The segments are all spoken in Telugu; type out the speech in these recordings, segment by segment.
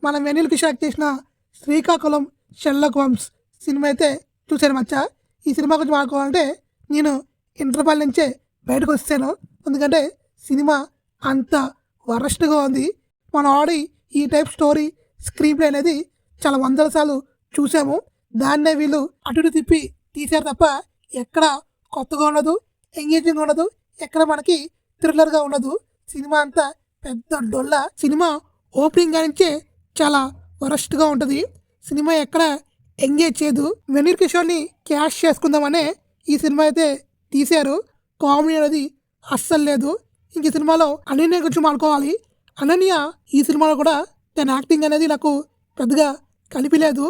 మన వెన్నెల కిషోర్ యాక్ట్ చేసిన శ్రీకాకుళం షెర్లాక్ హోమ్స్ సినిమా అయితే చూశాను మచ్చా. ఈ సినిమా గురించి మాట్లాడుకోవాలంటే నేను ఇంటర్వెల్ నుంచే బయటకు వచ్చాను. ఎందుకంటే సినిమా అంత వరస్ట్గా ఉంది. మన ఆడి ఈ టైప్ స్టోరీ స్క్రీన్ ప్లే అనేది చాలా వందల సార్లు చూసాము. దాన్నే వీళ్ళు అటు ఇటు తిప్పి తీశారు తప్ప ఎక్కడ కొత్తగా ఉండదు, ఎంగేజింగ్ ఉండదు, ఎక్కడ మనకి థ్రిల్లర్గా ఉండదు. సినిమా అంతా పెద్ద డొల్ల. సినిమా ఓపెనింగ్ నుంచే చాలా వరస్ట్గా ఉంటుంది. సినిమా ఎక్కడ ఎంగేజ్ చేయదు. వెన్నెల కిషోర్ని క్యాష్ చేసుకుందామనే ఈ సినిమా అయితే తీశారు. కామెడీ అనేది అస్సలు లేదు. ఇంక ఈ సినిమాలో అనన్య గురించి మాట్లాడుకోవాలి. అనన్య ఈ సినిమాలో కూడా తన యాక్టింగ్ అనేది నాకు పెద్దగా కనిపించలేదు.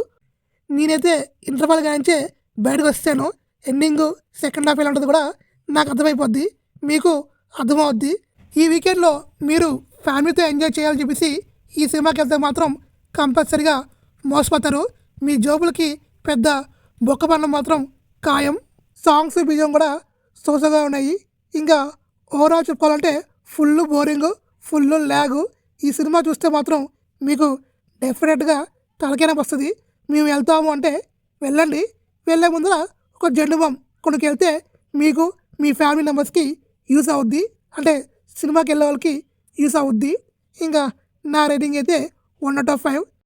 నేనైతే ఇంటర్వెల్ నుంచే బయటకు వస్తాను. ఎండింగ్ సెకండ్ హాఫ్ ఎలా ఉంటుంది కూడా నాకు అర్థమైపోద్ది, మీకు అర్థమవుద్ది. ఈ వీకెండ్లో మీరు ఫ్యామిలీతో ఎంజాయ్ చేయాలని చెప్పేసి ఈ సినిమాకి వెళ్తే మాత్రం కంపల్సరిగా మోసపోతారు. మీ జోబులకి పెద్ద బొక్కపన్నం మాత్రం ఖాయం. సాంగ్స్ బిజం కూడా సోసగా ఉన్నాయి. ఇంకా ఓవరాల్ చెప్పుకోవాలంటే ఫుల్ బోరింగ్, ఫుల్ ల్యాగు. ఈ సినిమా చూస్తే మాత్రం మీకు డెఫినెట్గా తలకైనా వస్తుంది. మేము వెళ్తాము అంటే వెళ్ళండి. వెళ్ళే ముందర ఒక జెండు బామ్ కొనుక్కెళ్తే మీకు మీ ఫ్యామిలీ మెంబర్స్కి యూస్ అవుద్ది, అంటే సినిమాకి వెళ్ళే వాళ్ళకి యూస్ అవుద్ది. ఇంకా నా రేటింగ్ అయితే 1/5.